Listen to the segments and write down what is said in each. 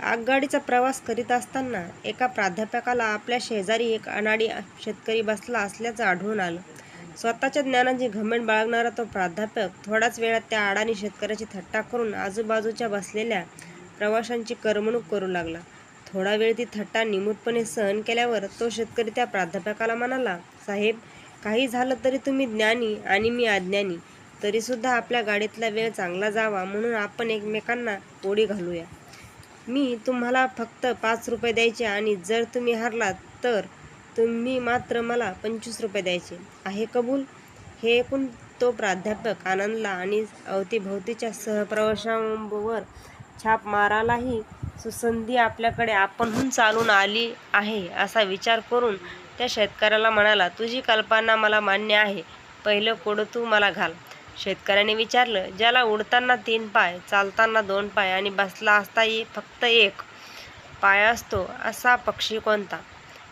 आगगाडीचा प्रवास करीत असताना एका प्राध्यापकाला आपल्या शेजारी एक अनाडी शेतकरी बसला असल्याचं आढळून आलं. स्वतःच्या ज्ञानाची घमंड बाळगणारा तो प्राध्यापक थोड्याच वेळात त्या अडाणी शेतकऱ्याची थट्टा करून आजूबाजूच्या बसलेल्या प्रवाशांची करमणूक करू लागला. थोडा वेळ ती थट्टा निमूटपणे सहन केल्यावर तो शेतकरी त्या प्राध्यापकाला म्हणाला, "साहेब, काही झालं तरी तुम्ही ज्ञानी आणि मी अज्ञानी, तरीसुद्धा आपल्या गाडीतला वेळ चांगला जावा म्हणून आपण एकमेकांना ओढी घालूया. मी तुम्हाला फक्त 5 रुपये द्यायचे आणि जर तुम्ही हारलात तर तुम्ही मात्र मला 25 रुपये द्यायचे. आहे कबूल?" हे ऐकून तो प्राध्यापक आनंदला आणि अवतीभोवतीच्या सहप्रवाशांवर छाप मारायलाही सुसंधी आपल्याकडे आपणहून चालून आली आहे असा विचार करून त्या शेतकऱ्याला म्हणाला, "तुझी कल्पना मला मान्य आहे. पहिलं कोडं तू मला घाल." शेतकऱ्याने विचारलं, "ज्याला उडताना 3 पाय, चालताना 2 पाय आणि बसला असता फक्त 1 पाय असतो असा पक्षी कोणता?"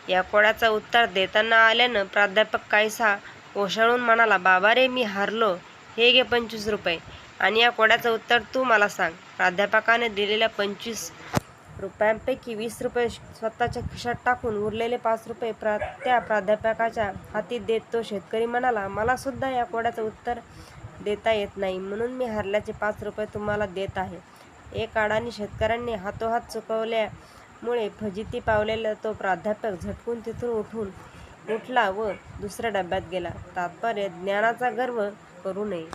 या कोड्याचं उत्तर देताना आल्यानं प्राध्यापक काहीसा ओशाळून म्हणाला, "बाबा रे, मी हारलो. हे घे 25 रुपये आणि या कोड्याचं उत्तर तू मला सांग." प्राध्यापकाने दिलेल्या 25 रुपयांपैकी 20 रुपये स्वतःच्या खिशात टाकून उरलेले 5 रुपये त्या प्राध्यापकाच्या हाती देत तो शेतकरी म्हणाला, "मला सुद्धा या कोड्याचं उत्तर देता येत नाही, म्हणून मी हारल्याचे 5 रुपये तुम्हाला देत आहे." एक अडाणी शेतकऱ्याने हातोहात चुकवल्यामुळे फजिती पावलेला तो प्राध्यापक झटकून तिथून उठला व दुसऱ्या डब्यात गेला. तात्पर्य: ज्ञानाचा गर्व करू नये.